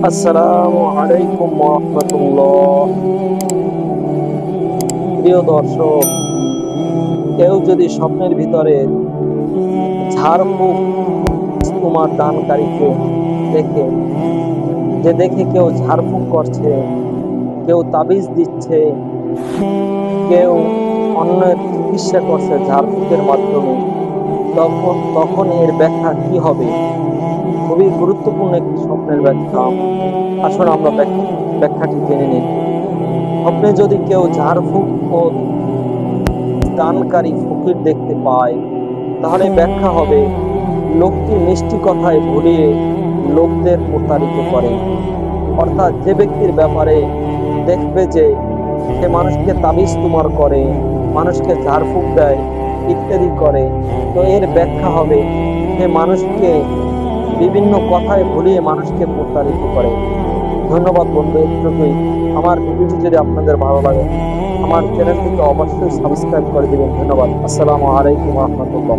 আসসালামু আলাইকুম রাহমাতুল্লাহ। প্রিয় দর্শক, কেউ যদি স্বপ্নের ভিতরে ঝাড়ফুঁক তোমার দানকারীকে দেখে, দেখে কেউ ঝাড়ফুঁক করছে, কেউ তাবিজ দিচ্ছে, কেউ অন্যের চিকিৎসা করছে ঝাড়ফুঁকের মাধ্যমে, তখন এর ব্যাখ্যা কি হবে? খুবই গুরুত্বপূর্ণ একটি স্বপ্নের ব্যাখ্যা। আসুন আমরা ব্যাখ্যাটি জেনে নিই। স্বপ্নে যদি কেউ ঝাড়ফুঁক ও দানকারী ফকির দেখতে পায়, তাহলে ব্যাখ্যা হবে লোকটি মিষ্টি কথায় ভুলিয়ে লোকদের প্রতারিত করে। অর্থাৎ যে ব্যক্তির ব্যাপারে দেখবে যে সে মানুষকে তাবিজ তুমার করে, মানুষকে ঝাড়ফুঁক দেয়, ইত্যাদি করে, তো এর ব্যাখ্যা হবে সে মানুষকে বিভিন্ন কথায় ভুলিয়ে মানুষকে প্রতারিত করে। ধন্যবাদ বন্ধু, এটুকুই। আমার ভিডিওটি যদি আপনাদের ভালো লাগে, আমার চ্যানেলটিকে অবশ্যই সাবস্ক্রাইব করে দিবেন। ধন্যবাদ। আসসালামু আলাইকুম রহমতুল্লাহ।